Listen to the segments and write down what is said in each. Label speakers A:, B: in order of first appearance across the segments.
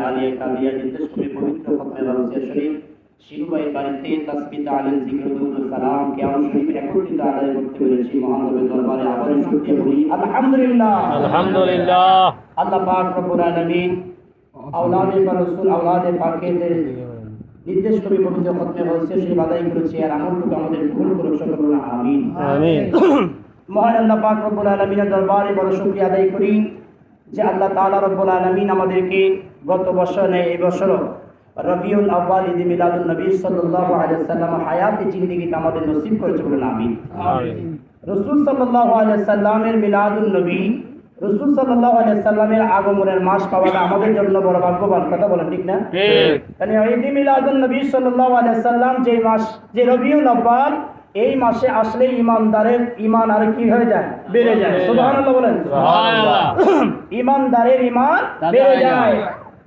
A: আলিয়া কাদিয়া নির্দেশ করে পবিত্র খতমে গাউসিয়া শরীফ শিরুবাই বাড়িতে তাসবিহ তালিল জিকির দুরূদ সালাম কিয়াম শরীফ একত্রিত আদায় করতে পেরেছি। মহান রবের দরবারে আবারও শুকরিয়া বলি আলহামদুলিল্লাহ।
B: আলহামদুলিল্লাহ।
A: আল্লাহ পাক রব্বুল আলামিন আওলাদে রাসূল আওলাদে পাকেদের নির্দেশ করে পবিত্র খতমে গাউসিয়া শরীফ আদায় করেছি। আর আমলটুকু আমাদের কবুল করুক, সকলে বলুন আমিন।
B: আমিন।
A: মহান আল্লাহ পাক রব্বুল আলামিনের দরবারে বড় শুকরিয়া আদায় করি যে আল্লাহ তাআলা রব্বুল আলামিন আমাদেরকে গত বছরে এই বছর রবিউল আউয়াল ঈদ মিলাদুন নবী সাল্লাল্লাহু আলাইহি ওয়াসাল্লাম হায়াতে জিন্দেগিতে আমাদের নসিব করেছে, বলুন আমিন। রাসূল সাল্লাল্লাহু আলাইহি ওয়াসাল্লামের মিলাদুন নবী, রাসূল সাল্লাল্লাহু আলাইহি ওয়াসাল্লামের আগমনের মাস পাওয়াটা আমাদের জন্য বড় ভাগ্যবান, কথা বলেন ঠিক না?
B: ঠিক।
A: মানে ঈদ মিলাদুন নবী সাল্লাল্লাহু আলাইহি ওয়াসাল্লাম যে মাস, যে রবিউল আউয়াল, এই মাসে আসলে ইমানদারের ঈমান আর কি হয়ে যায়? বেড়ে যায়। সুবহানাল্লাহ বলেন।
B: সুবহানাল্লাহ।
A: ইমানদারের ঈমান বেড়ে যায়।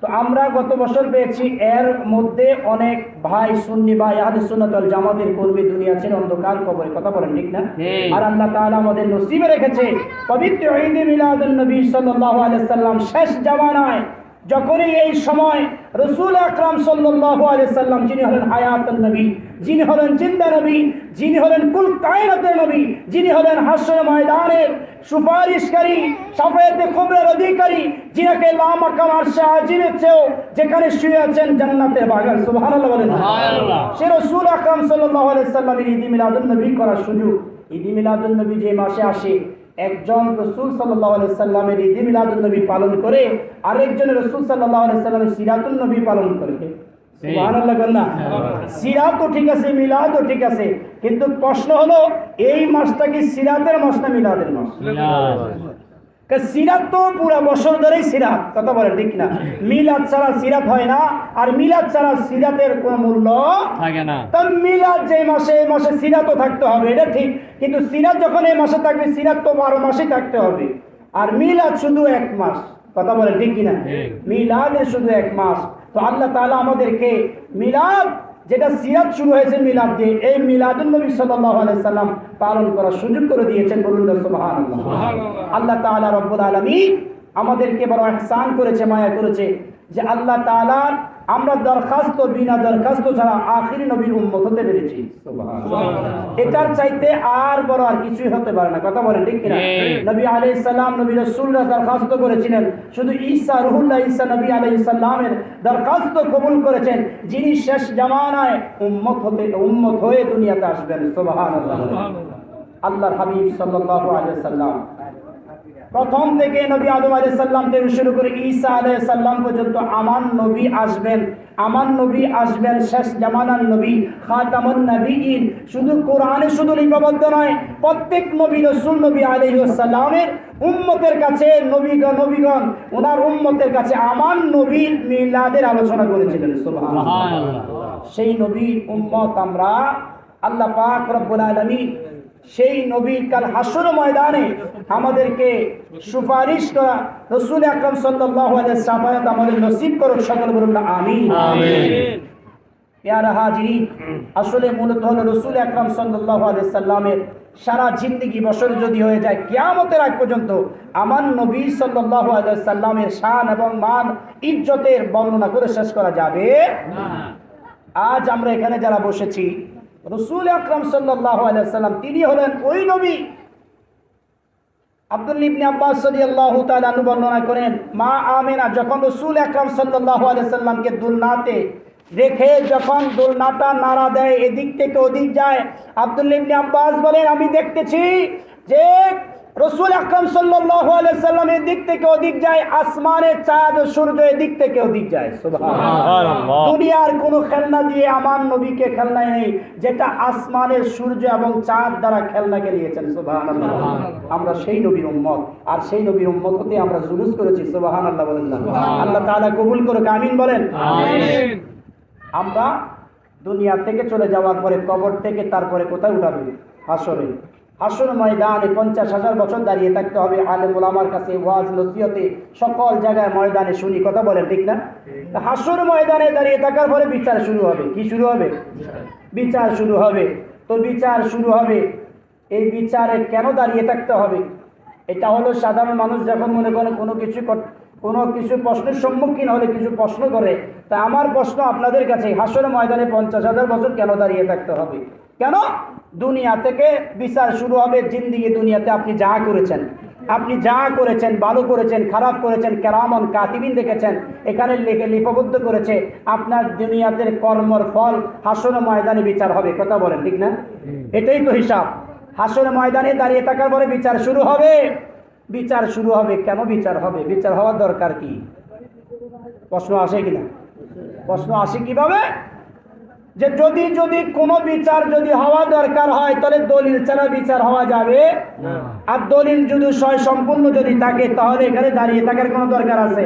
A: তো আমরা গত বছর পেয়েছি, এর মধ্যে অনেক ভাই সুন্নি ভাই আহলে সুন্নাত ওয়াল জামাতের কর্মী দুনিয়া ছেড়ে অন্ধকার কবরে, কথা বলেন ঠিক না? আর আল্লাহ তাআলা আমাদের নসিবে রেখেছে পবিত্র ঈদ মিলাদুন নবী সাল্লাল্লাহু আলাইহি ওয়াসাল্লাম শেষ জামানায়, যখনই এই সময় রাসূল আকরাম সাল্লাল্লাহু আলাইহি ওয়াসাল্লাম, যিনি হলেন হায়াতুন নবী, যিনি হলেন জিন্দা নবী, যিনি হলেন কুল কায়নাতের নবী, যিনি হলেন হাশর ময়দানের সুপারিশকারী, শাফায়াতে কুবরার অধিকারী, যিনাকে লা মাকাম আরশে আজিমের চেয়েও যেখানে শুয়ে আছেন জান্নাতের বাগান, সুবহানাল্লাহ বলেন।
B: সুবহানাল্লাহ।
A: সে রাসূল আকরাম সাল্লাল্লাহু আলাইহি ওয়াসাল্লামের ঈদ মিলাদুন নবী করার সুযোগ, ঈদ মিলাদুন নবী যে মাসে আসে, একজন রাসূল সাল্লাল্লাহু আলাইহি ওয়াসাল্লামের ঈদ মিলাদুন নবী পালন করে আরেকজন রাসূল সাল্লাল্লাহু আলাইহি ওয়াসাল্লামের সিরাতুন নবী পালন করে। সুবহানাল্লাহ বলেন না? সিরাত তো ঠিক আছে, মিলাদ তো ঠিক আছে, কিন্তু প্রশ্ন হলো এই মাসটা কি সিরাতের মাস না মিলাদের মাস? সিরাত তো পুরো বছর ধরেই সিরাত, কথা বলেন ঠিক না? মিলাদ ছাড়া সিরাত হয় না, আর মিলাদ ছাড়া সিরাতের কোনো মূল্য
B: থাকে না।
A: তো মিলাদ যে মাসে, এই মাসে সিরাতও থাকতে হবে, এটা ঠিক, কিন্তু সিরাত যখন এই মাসে থাকবে, সিরাত তো 12 মাসেই থাকতে হবে। আর মিলাদ শুধু এক মাস, কথা বলেন ঠিক কিনা? মিলাদের শুধু এক মাস। তো আল্লাহ তাআলা আমাদেরকে মিলাদ, যেটা সিরাত শুরু হয়েছে মিলাদ দিয়ে, এই মিলাদুন নবী সাল্লাল্লাহু আলাইহি সাল্লাম পালন করার সুযোগ করে দিয়েছেন, বলুন সুবহানাল্লাহ। আল্লাহ তাআলা রব্বুল আলামিন আমাদেরকে বড় ইহসান করেছে, মায়া করেছে যে আল্লাহ তাআলা আমরা দরখাস্ত, বিনা দরখাস্ত ছাড়া আখিরি নবীর উম্মত হতে পেরেছি। সুবহানাল্লাহ। এটার চাইতে আর বড় আর কিছুই হতে পারে না, কথা বলেন ঠিক কিনা? নবী আলাইহিস সালাম, নবী রাসূলরা দরখাস্ত করেছিলেন, শুধু ঈসা রুহুল্লাহ ঈসা নবী আলাইহিস সালামের দরখাস্ত কবুল করেছেন, যিনি শেষ জামানায় উম্মত হয়ে দুনিয়াতে আসবেন। সুবহানাল্লাহ। আল্লাহর হাবিব সাল্লাল্লাহু আলাইহি সাল্লাম প্রথম থেকে নবী আদম আলাইহিস সালাম থেকে শুরু করে ঈসা আলাইহিস সালাম পর্যন্ত আমার নবী আসবেন, আমার নবী আসবেন, শেষ জামানার নবী, খাতামুন নবীয়িন। শুধু কোরআনে শুধু লিপিবদ্ধ নয়, প্রত্যেক নবী রাসূল নবী আলাইহিস সালামের উম্মতের কাছে নবীগণ ওনার উম্মতের কাছে আমার নবীর মিলাদের আলোচনা করেছিলেন। সুবহানাল্লাহ। সেই নবীর উম্মত আমরা। আল্লাহ পাক রব্বুল আলামিন সেই নবী কাল হাসর ময়দানে আমাদেরকে সুপারিশ করা রাসূল আকরাম সাল্লাল্লাহু আলাইহি সাল্লাম আমাদের নসিব করুক, সকলে বলুন না আমিন।
B: আমিন।
A: প্যারা হাজিরিন, আসলে মূলত হলো রাসূল আকরাম সাল্লাল্লাহু আলাইহি সাল্লামের সারা জিন্দেগি বছর যদি হয়ে যায়, কিয়ামতের আগ পর্যন্ত আমার নবী সাল্লাল্লাহু আলাইহি সাল্লামের শান এবং মান ইজ্জতের বর্ণনা করে শেষ করা যাবে না। আজ আমরা এখানে যারা বসেছি, রাসূল আকরাম সাল্লাল্লাহু আলাইহি সাল্লাম তিনি হলেন ওই নবী। আব্দুল্লাহ ইবনে আব্বাস রাদিয়াল্লাহু তাআলা আনহু বর্ণনা করেন, মা আমিনা যখন রাসূল আকরাম সাল্লাল্লাহু আলাইহি সাল্লামকে দুলনাতে রেখে যখন দোলনাটা নাড়া দেয়, এদিক থেকে ওদিক যায়, আব্দুল্লাহ ইবনে আব্বাস বলেন আমি দেখতেছি যে রাসূল আকরাম সাল্লাল্লাহু আলাইহি সাল্লাম এদিক থেকে ওদিক যায়, আসমানের চাঁদ ও সূর্য এদিক থেকে ওদিক যায়। সুবহানাল্লাহ। দুনিয়ার কোনো খেলনা দিয়ে আমার নবীকে খেলনাই নেই যেটা আসমানের সূর্য এবং চাঁদ দ্বারা খেলনা খেলিয়েছেন। সুবহানাল্লাহ। আমরা সেই নবীর উম্মত, আর সেই নবীর উম্মত হতে আমরা জুলুস করেছি। সুবহানাল্লাহ বলেন না? আল্লাহ তাআলা কবুল করুক, আমিন বলেন। আমিন। আমরা দুনিয়া থেকে চলে যাওয়ার পরে কবর থেকে তারপরে কোথায় উঠাবে? হাসরে। হাসর ময়দানে 50,000 বছর দাঁড়িয়ে থাকতে হবে। আলেম ওলামার কাছে ওয়াজ নসিহতে সকল জায়গায় ময়দানে শুনি, কথা বলেন ঠিক না? হাসর ময়দানে দাঁড়িয়ে থাকার পরে বিচার শুরু হবে। কি শুরু হবে? বিচার শুরু হবে। তো বিচার শুরু হবে, এই বিচারে কেন দাঁড়িয়ে থাকতে হবে? এটা হলো সাধারণ মানুষ যখন মনে করেন কোনো কিছু কোনো কিছু প্রশ্নের সম্মুখীন হলে কিছু প্রশ্ন করে, তা আমার প্রশ্ন আপনাদের কাছে, হাসরের ময়দানে 50,000 বছর কেন দাঁড়িয়ে থাকতে হবে? কেন? দুনিয়া থেকে বিচার শুরু হবে। জিন্দিগি দুনিয়াতে আপনি যা করেছেন, ভালো করেছেন, খারাপ করেছেন, কেরামন কাতিবিন দেখেছেন, এখানে লিপিবদ্ধ করেছে। আপনার দুনিয়াতে কর্মর ফল হাসরের ময়দানে বিচার হবে। কথা বলেন ঠিক না? এটাই তো হিসাব। হাসরের ময়দানে দাঁড়িয়ে থাকার পরে বিচার শুরু হবে। কেন বিচার হবে? বিচার হওয়ার দরকার কি? প্রশ্ন আসে কিনা? প্রশ্ন আসে কিভাবে? যে যদি কোনো বিচার যদি হওয়া দরকার হয়, তাহলে দলিল ছাড়া বিচার হওয়া যাবে না। আর দলিল যদি সম্পূর্ণ যদি থাকে, তাহলে এখানে দাঁড়িয়ে থাকার কোনো দরকার আছে?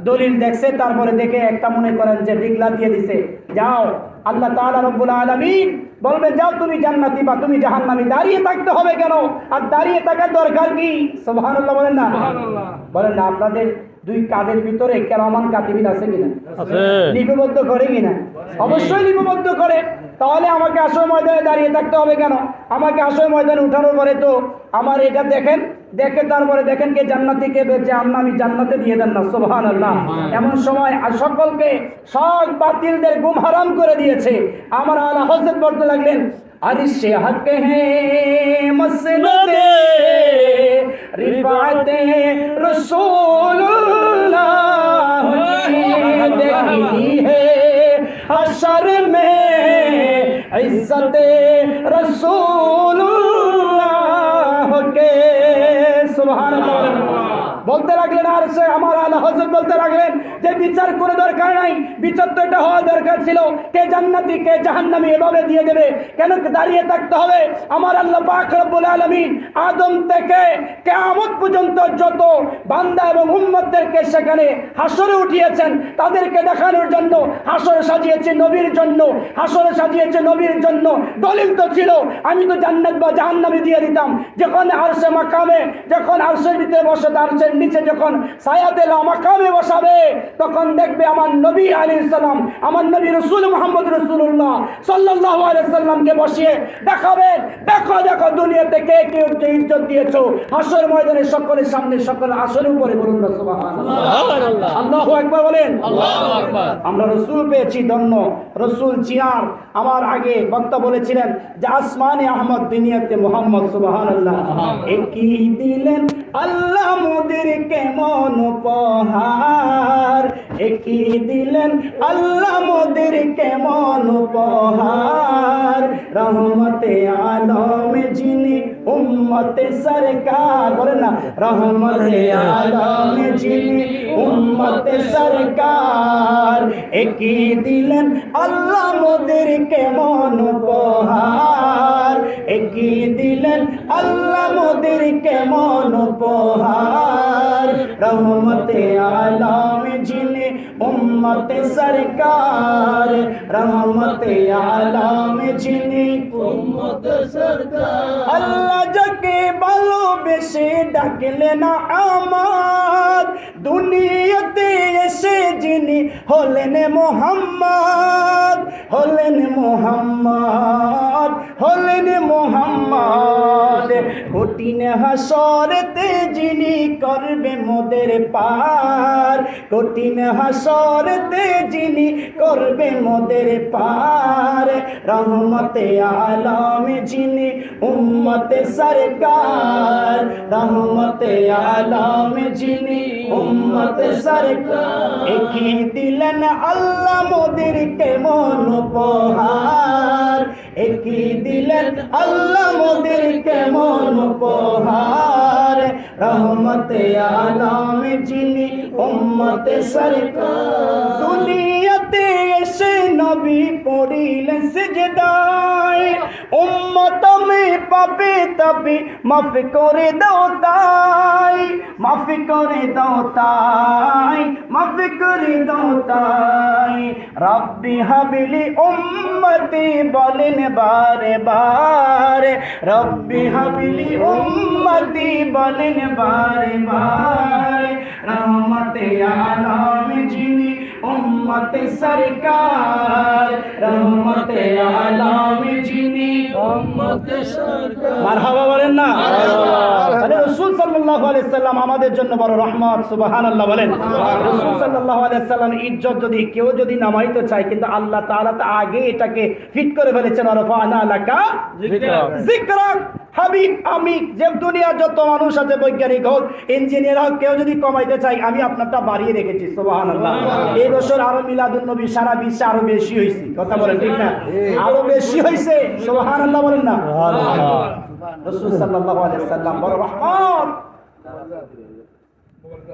A: দলিল দেখছে, তারপরে দেখে একটা মনে করেন যে ডিগলা দিয়ে দিছে, যাও। আল্লাহ তাআলা রব্বুল আলামিন বলবে, যাও তুমি জান্নাতি বা তুমি জাহান্নামী। দাঁড়িয়ে থাকতে হবে কেন? আর দাঁড়িয়ে থাকার দরকার কি? সুবহানাল্লাহ বলেন না? বলেন না? আপনাদের দুই কাদের ভিতরে কেরামান কাতিবিন আছে কিনা? লিপিবদ্ধ করে কিনা? অবশ্যই লিপিবদ্ধ করে। তাহলে আমাকে আসল ময়দানে দাঁড়িয়ে থাকতে হবে কেন? আমাকে আসল ময়দানে উঠানোর পরে তো আমার এটা দেখে তারপরে দেখেন কে জান্নাতি কে জাহান্নামী, জান্নাতে দিয়ে দেন না। সুবহানাল্লাহ। এমন সময় সকলকে, সব বাতিলদের গুম হারাম করে দিয়েছে। আমার আলা হযরত বলতে লাগলেন, আরিশে হক হে মসনদে রিফাতে রাসূলুল্লাহ দেখি হে हशर में इज्जत रसूलुल्लाह के। सुभान अल्लाह। বলতে লাগলেন, আর সে আমার আলা হযরত বলতে লাগলেন যে বিচার করে দরকার নাই, বিচার তো এটা হওয়া দরকার ছিল, কে জান্নাতি কে জাহান্নামী এভাবে দিয়ে দেবে কেন? দাঁড়িয়ে থাকতে হবে। আমার আল্লাহ পাক রব্বুল আলামিন আদম থেকে কিয়ামত পর্যন্ত যত বান্দা এবং উম্মতদেরকে সেখানে হাসরে উঠিয়েছেন, তাদেরকে দেখানোর জন্য হাসর সাজিয়েছে নবীর জন্য, হাসরে সাজিয়েছে নবীর জন্য। দলিল তো ছিল, আমি তো জান্নাত বা জাহান্নামী দিয়ে দিতাম। যখন আরশে মাকামে, যখন আরশের ভিতরে বসে, আরশের নিচে যখন সায়াতে মাকামে বসাবে, তখন দেখবে আমার নবী আলাইহিস সালাম, আমার নবী রাসূল মুহাম্মদ রাসূলুল্লাহ সাল্লাল্লাহু আলাইহি সাল্লামকে বসিয়ে দেখাবে, দেখো দেখো দুনিয়াতে কে কে ইজ্জত দিয়েছো। হাসর ময়দানে সকলের সামনে, সকল আসরের উপরে বলুন না সুবহানাল্লাহ। আল্লাহু আকবার বলেন। আল্লাহু আকবার। আমরা রাসূল পেয়েছি, ধন্য রাসূল চিয়ার। আমার আগে বক্তা বলেছিলেন যে আসমানে আহমদ, দুনিয়াতে মুহাম্মদ। সুবহানাল্লাহ। একই দিলেন আল্লাহ মোদের কেমন উপহার, একই দিলেন আল্লাহ মোদের কেমন উপহার। রহমতে আলম যিনি উম্মতে সরকার, বলেন না? রহমতে আলম যিনি উম্মতে সরকার, একই দিলেন আল্লাহ মোদের কেমন উপহার, একই দিলেন আল্লাহ মোদের কেমন উপহার। রহমতে আলম যিনি উম্মতে সরকার, রহমতে আলম যিনি উম্মতে সরকার। আল্লাহ যাকে ভালোবেসে ডাকলেন আমার, দুনিয়াতে এসে যিনি হলেন মুহাম্মদ, হলেন মুহাম্মদ, হলেন মুহাম্মদ। কঠিন হাসরেতে যিনি করবে মোদের পার, কঠিন হাসরেতে যিনি করবে মোদের পার। রহমতে আলম যিনি উম্মতে সরকার, রহমতে আলম যিনি উম্মতে সরকার। একই দিলেন আল্লাহ মোদের কেমন উপহার, একই দিলেন আল্লাহ মোদের কেমন উপহার। রহমতে আলম যিনি উম্মতে সরকার। দুনিয়াতে এসে নবী পড়িলেন সিজদায়, উম্মত মে পাবে তবে মাফ করে দাও তাই, মাফ করে দাও তাই, মাফ করে দাও তাই। রব্বি হাবলি উম্মতি বলেন বারে বারে, রব্বি হাবলি উম্মতি বলেন বারে বারে। রহমতে আলম যিনি উম্মতে সরকার রহমতে আলম যিনি
C: উম্মতে সরকার
A: মারহাবা বলেন না তাহলে রাসূল সাল্লাল্লাহু আলাইহি সাল্লাম আমাদের জন্য বড় রহমত সুবহানাল্লাহ বলেন রাসূল সাল্লাল্লাহু আলাইহি সাল্লাম ইজ্জত যদি কেউ যদি নামাইতে চায় কিন্তু আল্লাহ তাআলা তো আগে এটাকে ফিট করে ফেলেছেন রফা'না লাকা যিকরাক হাবিব আমি যে দুনিয়ার যত মানুষ আছে বৈজ্ঞানিক হোক ইঞ্জিনিয়ার হোক কেউ যদি কমাইতে চাই আমি আপনারটা বাড়িয়ে রেখেছি সুবহানাল্লাহ এই বছর আরো মিলাদুন নবী সারা বিশ্বে আরো বেশি হয়েছে কথা বলেন ঠিক না আরো বেশি হয়েছে সুবহানাল্লাহ বলেন না রাসূল সাল্লাল্লাহু আলাইহি সাল্লাম বড় রহমত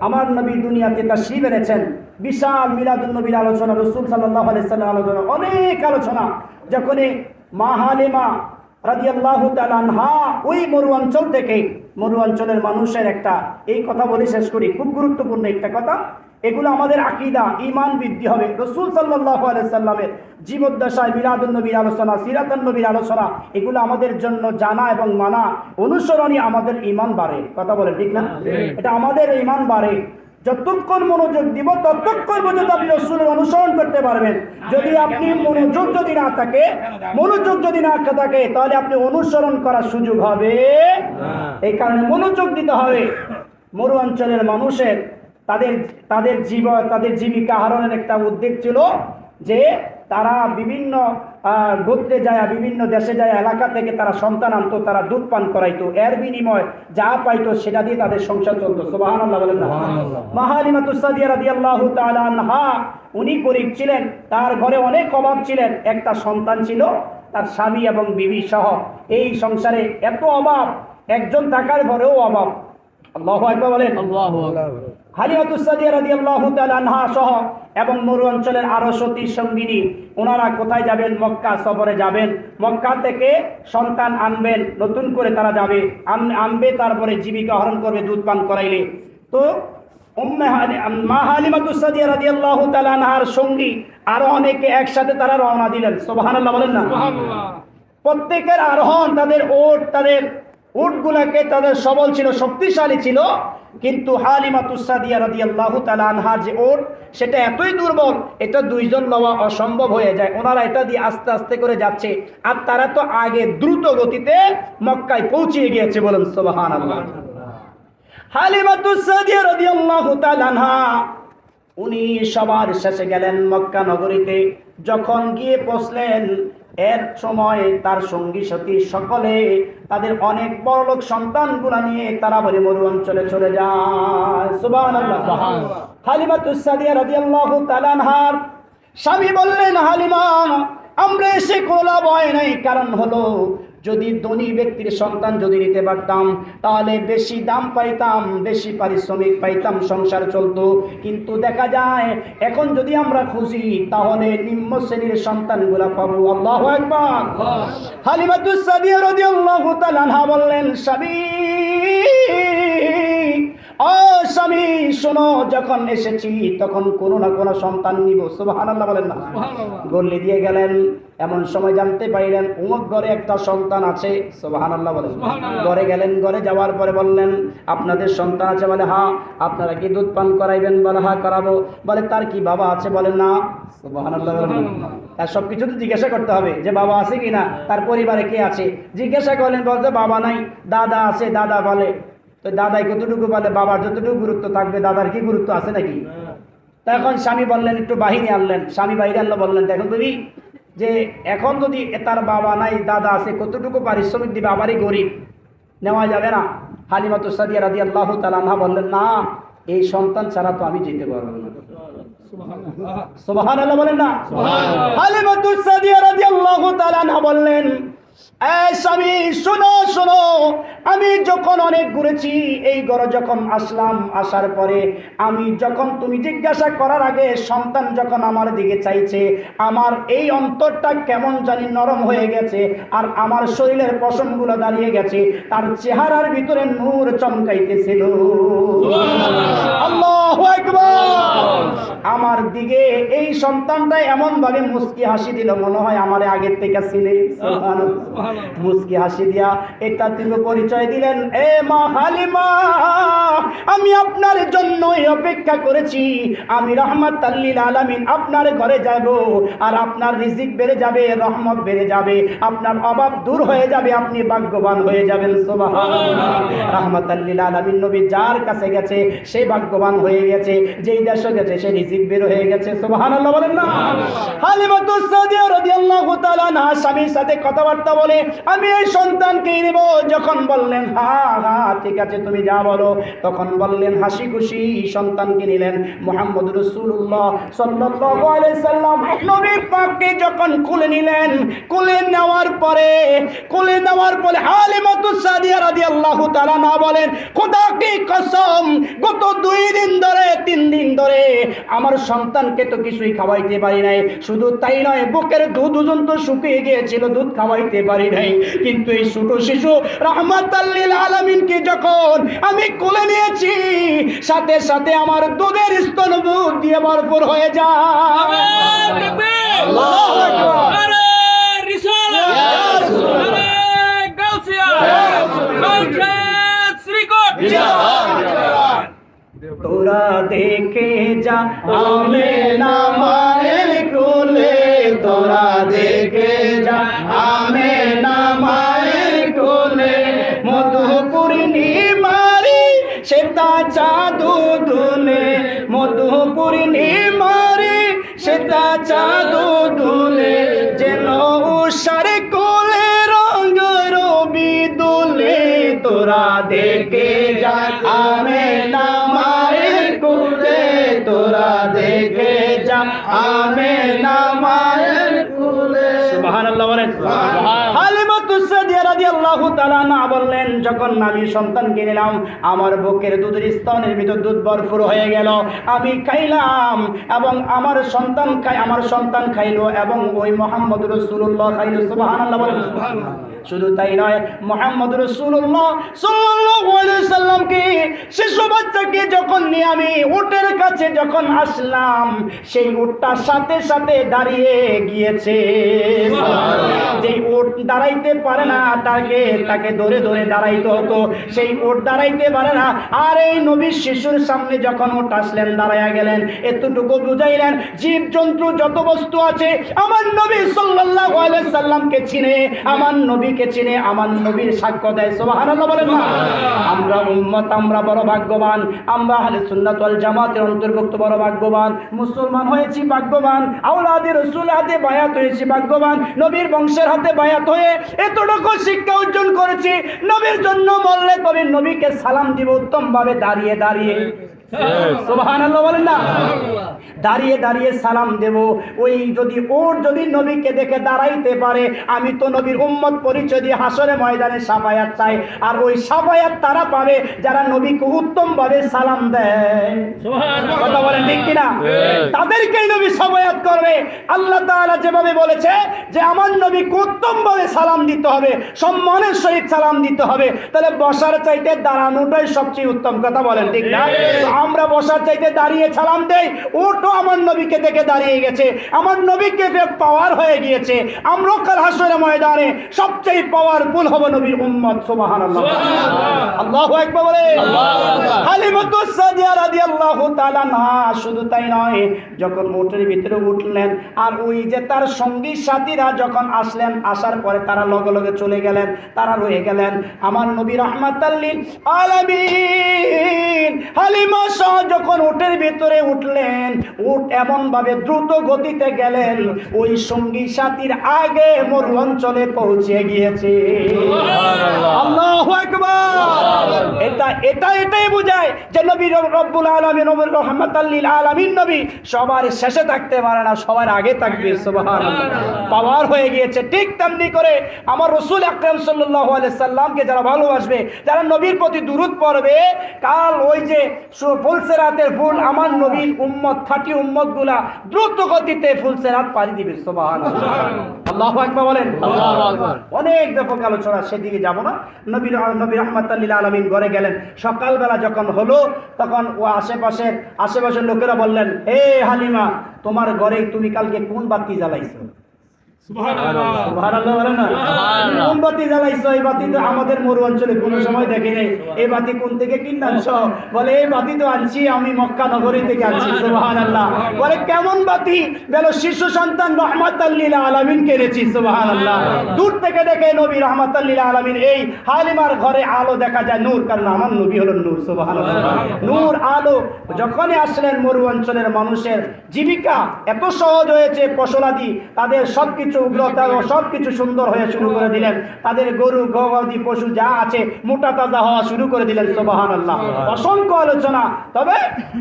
A: আমার নবী দুনিয়াতে তাশরীফ এনেছেন বিশাল মিলাদুন নবীর আলোচনা রাসূল সাল্লাল্লাহু আলাইহি সাল্লাম আলোচনা অনেক আলোচনা যখন মা হালিমা রাদিয়াল্লাহু তাআলা আনহা ওই মরু অঞ্চল থেকে মরু অঞ্চলের মানুষের একটা এই কথা বলে শেষ করি খুব গুরুত্বপূর্ণ একটা কথা এগুলো আমাদের আকীদা ঈমান বৃদ্ধি হবে রাসূল সাল্লাল্লাহু আলাইহি সাল্লামের জীবদ্দশায় মিলাদুন নবীর আলোচনা সিরাতুন নবীর আলোচনা এগুলো আমাদের জন্য জানা এবং মানা অনুসরণই আমাদের ঈমান বাড়ে কথা বলেন ঠিক না এটা আমাদের ঈমান বাড়ে যতক্ষণ মনোযোগ দিব ততক্ষণ পর্যন্ত আপনি রাসূলের অনুসরণ করতে পারবেন যদি আপনি মনোযোগ যদি না থাকে তাহলে আপনি অনুসরণ করার সুযোগ হবে এই কারণে মনোযোগ দিতে হবে মরু অঞ্চলের মানুষের তাদের জীবিকা আহরণের একটা উদ্যোগ ছিল যে তারা বিভিন্ন গোত্রে যায় বিভিন্ন দেশে যায় এলাকা থেকে তারা সন্তান আনতো তারা দুধ পান করাইতো এর বিনিময় যা পাইতো সেটা দিয়ে তাদের সংসার চলতো সুবহানাল্লাহ বলেন না মা হালিমাতুস সাদিয়া রাদিয়াল্লাহু তাআলা আনহা উনি গরীব ছিলেন তার ঘরে অনেক অভাব ছিলেন একটা সন্তান ছিল তার স্বামী এবং বিবি সহ এই সংসারে এত অভাব একজন থাকার পরেও অভাব আল্লাহু আকবার বলেন
B: আল্লাহু আকবার
A: হালিমাতুস সাদিয়া রাদিয়াল্লাহু তাআলা আনহা সহ এবং মরু অঞ্চলের আরো সতী সঙ্গিনী ওনারা কোথায় যাবেন মক্কা সফরে যাবেন মক্কা থেকে সন্তান আনবেন নতুন করে তারা যাবে আনবে তারপরে জীবিকা আহরণ করবে দুধ পান করাইলে তো মা হালিমাতুস সাদিয়া রাদিয়াল্লাহু তাআলা আনহার সঙ্গী আরো অনেকে একসাথে তারা রওনা দিলেন সুবহানাল্লাহ বলেন না প্রত্যেকের আরোহণ তাদের উটগুলাকে তাদের সবল ছিল শক্তিশালী ছিল কিন্তু হালিমাতুস সাদিয়া রাদিয়াল্লাহু তাআলা আনহার যে উট সেটা এতই দুর্বল এটা দুইজন লওয়া অসম্ভব হয়ে যায় ওনারা এটা দিয়ে আস্তে আস্তে করে যাচ্ছে আর তারা তো আগে দ্রুত গতিতে মক্কায় পৌঁছে গিয়েছে বলেন সুবহানাল্লাহ হালিমাতুস সাদিয়া রাদিয়াল্লাহু তাআলা আনহা উনি সবার শেষে গেলেন মক্কা নগরীতে যখন গিয়ে পৌঁছলেন এর সময় তার সঙ্গী সাথী সকলে তাদের অনেক বড় লোক সন্তানগুলা নিয়ে তারা বলে মরু অঞ্চলে চলে যায় সুবহানাল্লাহ হালিমাতুস সাদিয়া রাদিয়াল্লাহু তাআলা আনহার স্বামী বললেন হালিমা আমরা এসে কোলা ভয় নাই কারণ হলো যদি ধনী ব্যক্তির সন্তান যদি নিতে পারতাম তাহলে বেশি দাম পাইতাম বেশি পারিশ্রমিক পাইতাম সংসার চলতো কিন্তু দেখা যায় এখন যদি আমরা খুঁজি তাহলে নিম্ন শ্রেণীর সন্তানগুলা পাবো আল্লাহু আকবার হালিমাতুস সাদিয়া রাদিয়াল্লাহু তাআলা আনহা বললেন স্বামী ও স্বামী শোনো যখন এসেছি তখন কোনো না কোনো সন্তান নিব সুবহানাল্লাহ বলেন না গল্লি দিয়ে গেলেন এমন সময় জানতে পাইলেন অমুক ঘরে একটা সন্তান আছে সুবহানাল্লাহ বলেন ঘরে গেলেন ঘরে যাওয়ার পরে বললেন আপনাদের সন্তান আছে বলে হ্যাঁ আপনারা কি দুধ পান করাইবেন বলে হ্যাঁ করাবো বলে তার কি বাবা আছে বলে না সুবহানাল্লাহ বলেন তার সব কিছু তো জিজ্ঞাসা করতে হবে যে বাবা আছে কিনা তার পরিবারে কে আছে জিজ্ঞাসা করলেন বলতে বাবা নাই দাদা আছে দাদা বলে তো দাদাই কতটুকু বলে বাবার যতটুকু গুরুত্ব থাকবে দাদার কি গুরুত্ব আছে নাকি তখন স্বামী বললেন একটু বাহিনী আনলেন স্বামী বাইরে আনলো বললেন দেখুন তুমি যে এখন যদি তার বাবা নাই দাদা আছে কতটুকু পারিশ্রমিক দিবে আবারই গরিব নেওয়া যাবে না হালিমাতুস সাদিয়া রাদিয়াল্লাহু তাআলা আনহা বললেন না এই সন্তান ছাড়া তো আমি যেতে পারবো না সুবহানাল্লাহ বলেন না হালিমাতুস সাদিয়া রাদিয়াল্লাহু তাআলা আনহা বললেন এই স্বামী শোনো শোনো আমি যখন অনেক ঘুরেছি এই ঘরে যখন আসলাম আসার পরে আমি যখন তুমি জিজ্ঞাসা করার আগে সন্তান যখন আমার দিকে চাইছে আমার এই অন্তরটা কেমন জানি নরম হয়ে গেছে আর আমার শরীরের পশমগুলো দাঁড়িয়ে গেছে তার চেহারার ভিতরে নূর চমকাইতেছিল আল্লাহু আকবার আমার দিকে এই সন্তানটা এমন ভাবে মুস্কি হাসি দিল মনে হয় আমারে আগের থেকে চিনে সুবহানাল্লাহ মুস্কি হাসি দিয়া একটা তীব্র পরিচয় দিলেন, এ মা হালিমা, আমি আপনার জন্যই অপেক্ষা করেছি। আমি রাহমাতাল লিল আলামিন আপনার ঘরে যাব, আর আপনার রিজিক বেড়ে যাবে, রহমত বেড়ে যাবে, আপনার অভাব দূর হয়ে যাবে, আপনি ভাগ্যবান হয়ে যাবেন। সুবহানাল্লাহ। রাহমাতাল লিল আলামিন নবী যার কাছে গেছে সে ভাগ্যবান হয়ে গেছে, যেই দেশে গেছে সে রিজিক বের হয়ে গেছে। সুবহানাল্লাহ বলেন না? হালিমাতুস সাদিয়া রাদিয়াল্লাহু তাআলা না স্বামীর সাথে কথাবার্তা বলে, আমি এই সন্তানকে নেব। যখন বললেন হ্যাঁ হ্যাঁ ঠিক আছে তুমি যা বলো, তখন বললেন হাসি খুশি সন্তানকে নিলেন। মুহাম্মদ রাসূলুল্লাহ সাল্লাল্লাহু আলাইহি সাল্লাম নবী পাককে যখন কোলে নিলেন, কোলে নেওয়ার পরে হালিমাতুস সাদিয়া রাদিয়াল্লাহু তাআলা না বলেন, খোদা কি কসম, গত 2 দিন ধরে 3 দিন ধরে আমার সন্তানকে তো কিছুই খাওয়াইতে পারি নাই। শুধু তাই নয়, বুকের দুধ পর্যন্ত শুকিয়ে গিয়েছিল, দুধ খাওয়াইতে পারি নাই। কিন্তু এই ছোট শিশু রাহমাতাল লিল আলামিনকে যখন আমি কোলে নিয়েছি, সাথে সাথে আমার দুধের স্তনভূত দিয়ে ভরপুর হয়ে যায়। আল্লাহু আকবার। তোরা দেখে যা আমেনা মায়ের কোলে, তোরা দেখে যা আমেনা মায়ের কোলে, মধু পূর্ণিমারি সেটা চাঁদু দুলে, মধু পূর্ণিমারি সেটা চাঁদু দুলে, যেন উষার কোলে রঙ রবি দুলে, তোরা দেখে যা আমেনা মায়ের কোলে, তোরা দেখে যা আমেনা মায়ের কোলে। সুবহানাল্লাহ বলেন। হালিমাতুস সাদিয়া রাদিয়াল্লাহু তাআলা না বললেন, যখন আমি সন্তানকে নিলাম, আমার বুকের দুধের স্তনের ভিতর দুধ ভরপুর হয়ে গেল, আমি খাইলাম এবং আমার সন্তান খাইলো এবং ওই মুহাম্মদ রাসূলুল্লাহ খাইলো। সুবহানাল্লাহ বলেন। শুধু তাই নয়, মুহাম্মদ রাসূলুল্লাহ সাল্লাল্লাহু আলাইহি সাল্লামকে, শিশু বাচ্চাকে যখন নিয়ে আমি উটের কাছে যখন আসলাম, সেই উটটা সাথে সাথে দাঁড়িয়ে গিয়েছে। যেই উট দাঁড়াইতে পারে না, তাকে ধরে ধরে দাঁড়াইতে হতো, সেই উট দাঁড়াইতে পারে না। আর এই নবীর শিশুর সামনে যখন উট আসলেন, দাঁড়াইয়া গেলেন, এতটুকু বুঝাইলেন, জীব জন্তু যত বস্তু আছে আমার নবী সাল্লাল্লাহু আলাইহি সাল্লামকে চিনে, আমার নবীকে চিনে, আমার নবীর সাক্ষ্য দেয়। সুবহানাল্লাহ বলেন না? আমরা উম্মত, আমরা বড় ভাগ্যবান, আমরা আহলে সুন্নাত ওয়াল জামাতের অন্তর্ভুক্ত বড় ভাগ্যবান, মুসলমান হয়েছি ভাগ্যবান, আওলাদে রাসূল হাতে বায়াত হয়েছি ভাগ্যবান, নবীর বংশের হাতে বায়াত হয়ে এতটুকু শিক্ষা অর্জন করেছি। নবীর জন্য বললে তবে নবীকে সালাম দিব উত্তম ভাবে দাঁড়িয়ে দাঁড়িয়ে। সুবহানাল্লাহ বলেন না? দাঁড়িয়ে দাঁড়িয়ে সালাম দেব। ওই যদি নবীকে দেখে দাঁড়াইতে পারে, আমি তো নবীর উম্মত পরিচয় দিয়ে হাসরে ময়দানে শাফায়াত চাই। আর ওই শাফায়াত তারা পাবে যারা নবীকে উত্তম ভাবে সালাম দেয়। কথা বলেন ঠিক কিনা? তাদেরকেই নবী শাফায়াত করবে। আল্লাহ তাআলা যেভাবে বলেছে যে আমার নবীকে উত্তম ভাবে সালাম দিতে হবে, সম্মানের সহিত সালাম দিতে হবে, তাহলে বসার চাইতে দাঁড়ানোটাই সবচেয়ে উত্তম। কথা বলেন ঠিক না? আমরা বসার চাইতে দাঁড়িয়ে সালাম দেই, ওটো আমার নবীকে দেখে দাঁড়িয়ে গেছে, আমার নবীকে পাওয়ার হয়ে গিয়েছে। আমরা কাল হাসরের ময়দানে সবচেয়ে পাওয়ারফুল হব নবীর উম্মত। সুবহানাল্লাহ, আল্লাহু আকবার বলে। হালিমাতুস সাদিয়া রাদিয়াল্লাহু তাআলা না, শুধু তাই নয়, যখন উটের ভিতরে উঠলেন আর ওই যে তার সঙ্গী সাথীরা যখন আসলেন, আসার পরে তারা লগে লগে চলে গেলেন, তারা রয়ে গেলেন। আমার নবী রাহমাতাল লিল আলামিন হালিমা সহ যখন উটের ভিতরে উঠলেন, উট এমন ভাবে দ্রুত গতিতে গেলেন, ওই সঙ্গী সাথীর আগে মরু অঞ্চলে পৌঁছে গিয়েছে। আল্লাহু আকবার। এটাই বোঝায় যে নবী রব্বুল আলামিন, নবী রাহমাতাল লিল আলামিন নবী সবার শেষে থাকতে পারে না, সবার আগে থাকবে। সুবহানাল্লাহ, পাওয়ার হয়ে গিয়েছে। ঠিক তেমনি করে আমার রাসূল আকরাম সাল্লাল্লাহু আলাইহি সাল্লামকে যারা ভালোবাসবে, যারা নবীর প্রতি দুরূদ পড়বে, কাল ওই যে ফুলসেরাতের ফুল আমার নবীর উম্মত, খাঁটি উম্মত গুলা দ্রুত গতিতে ফুলসেরাত পাড়ি দিবে। সুবহানাল্লাহ, আল্লাহু আকবার বলেন। আল্লাহু আকবার। অনেক ব্যাপক আলোচনা, সেদিকে যাব না। নবী রাহমাতাল লিল আলামিন ঘরে গেলেন। সকালবেলা যখন হলো, তখন ও আশেপাশের লোকেরা বললেন, হে হালিমা, তোমার ঘরে তুমি কালকে কোন বাতি জ্বালাইছো? সুবহানাল্লাহ বলেন না? কোন বাতি জ্বালাইছো? এই বাতি তো আমাদের মরু অঞ্চলে কোনো সময় দেখি নাই। এই বাতি কোন থেকে কিনে আনছো? বলে এই বাতি তো আনছি আমি মক্কা নগরী থেকে আনছি। সুবহানাল্লাহ। বলে কেমন বাতি? বলে শিশু সন্তান রহমাতাল লিল আলামিন কিনেছি। সুবহানাল্লাহ। দূর থেকে দেখে নবী রহমাতাল লিল আলামিন, এই হালিমার ঘরে আলো দেখা যায় নূর, কারণ আমার নবী হলেন নূর। সুবহানাল্লাহ। নূর আলো যখনই আসলেন মরু অঞ্চলের মানুষের জীবিকা এত সহজ হয়েছে, ফসলাদি তাদের সবকিছু উগ্রতা ও সবকিছু সুন্দর হয়ে শুরু করে দিলেন। তাদের গরু গবাদি পশু যা আছে মোটা তাজা হওয়া শুরু করে দিলেন। সুবহানাল্লাহ। অসংখ্য আলোচনা। তবে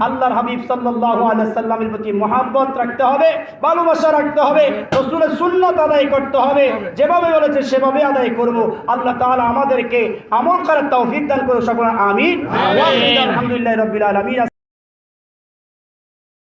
A: আল্লাহর হাবিব সাল্লাল্লাহু আলাইহি সাল্লামের প্রতি মহব্বত রাখতে হবে, ভালোবাসা রাখতে হবে, রাসূলের সুন্নাত আদায় করতে হবে, যেভাবে বলেছে সেভাবে আদায় করব। আল্লাহ তাআলা আমাদেরকে আমল করার তৌফিক দান করুন। সকলে আমিন। আলহামদুলিল্লাহি রাব্বিল আলামিন।